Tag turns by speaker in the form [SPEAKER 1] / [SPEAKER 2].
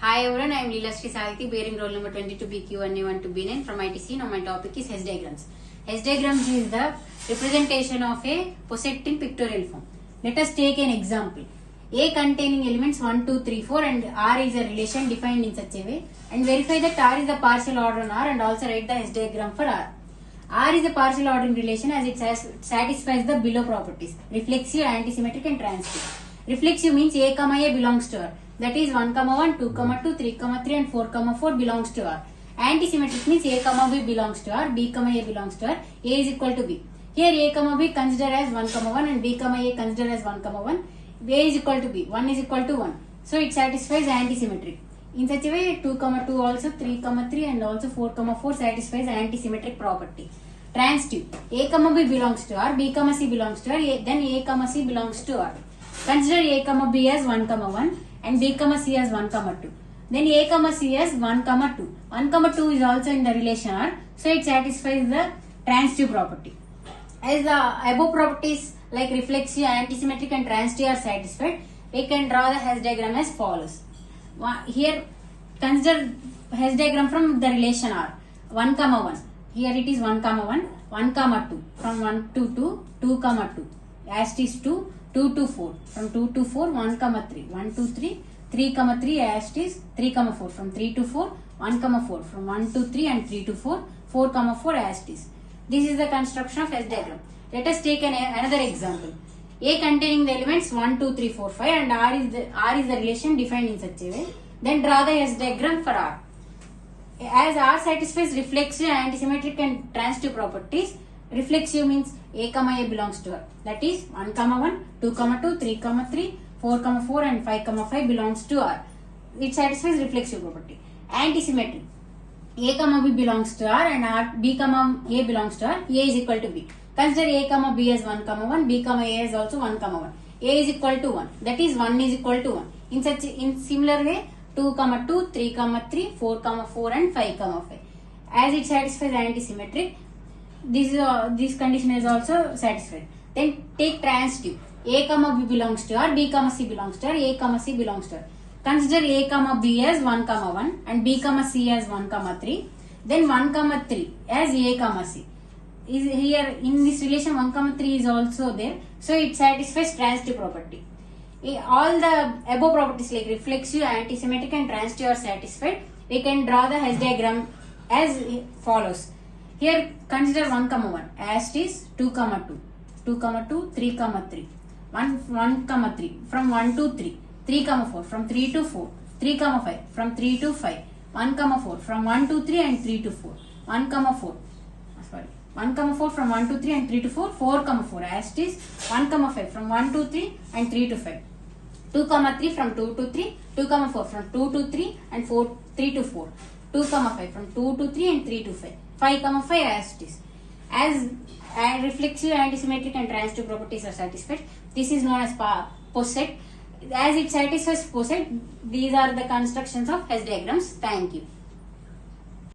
[SPEAKER 1] Hi everyone, I am Leelashri Sahiti, bearing roll number 22BQ1A12B9 from ITC. Now my topic is Hess diagrams. Hess diagrams is the representation of a poset in pictorial form. Let us take an example. A containing elements 1, 2, 3, 4 and R is a relation defined in such a way, and verify that R is the partial order on R and also write the Hess diagram for R. R is a partial ordering relation as it satisfies the below properties: reflexive, antisymmetric and transitive. Reflexive means A, A belongs to R. That is 1, 1, 2, 2, 3, 3 and 4, 4 belongs to R. Antisymmetric means A, B belongs to R, B, A belongs to R, A is equal to B. Here A, B consider as 1, 1 and B, A consider as 1, 1. A is equal to B, 1 is equal to 1. So it satisfies antisymmetric. In such a way 2, 2 also 3, 3 and also 4, 4 satisfies antisymmetric property. Transitive. A, B belongs to R, B, C belongs to R, then A, C belongs to R. Consider A, B as 1, 1 and B, C as 1, 2. Then A, C as 1, 2. 1, 2 is also in the relation R, so it satisfies the transitive property. As the above properties like reflexive, antisymmetric and transitive are satisfied, we can draw the Hess diagram as follows. Here consider Hess diagram from the relation R. 1, 1. Here it is 1, 1, 1, 2. From 1 to 2, 2, 2. As it is 2, 2 to 4. From 2 to 4, 1, 3. 1, 2, 3. 3, 3 as it is 3, 4. From 3 to 4, 1, 4. From 1 to 3 and 3 to 4, 4, 4 as it is. This is the construction of Hess diagram. Let us take another example. A containing the elements 1, 2, 3, 4, 5 and R is the relation defined in such a way. Then draw the Hess diagram for R. As R satisfies reflexive, antisymmetric and transitive properties, reflexive means A, A belongs to R. That is 1, 1, 2, 2, 3, 3, 4, 4 and 5, 5 belongs to R. It satisfies reflexive property. Antisymmetric. A, B belongs to R and B, A belongs to R. A is equal to B. Consider A, B as 1, 1, B, A is also 1, 1. A is equal to 1. That is 1 is equal to 1. In similar way, 2, 2, 3, 3, 4, 4 and 5, 5. As it satisfies antisymmetric, this condition is also satisfied. Then take transitive. A, B belongs to R, B, C belongs to R, A, C belongs to R. Consider A, B as 1, 1 and B, C as 1, 3. Then 1, 3 as A, C. Is here in this relation 1, 3 is also there. So it satisfies transitive property. All the above properties like reflexive, antisymmetric and transitive are satisfied. We can draw the Hess diagram as follows. Here consider 1, 1 as it is 2, 2, 2, 2, 3, 3, 1, 3, from 1 to 3, 3, 4, from 3 to 4, 3, 5, from 3 to 5, 1, 4, from 1 to 3 and 3 to 4, 1, 4, 1, 4 from 1 to 3 and 3 to 4, 4, 4 as it is 1, 5 from 1 to 3 and 3 to 5, 2, 3 from 2 to 3, 2, 4 from 2 to 3 and 3 to 4, 2, 5 from 2 to 3 and 3 to 5, 5, 5 as it is. As reflexive, antisymmetric and transitive properties are satisfied, this is known as poset. As it satisfies poset, these are the constructions of Hess diagrams. Thank you.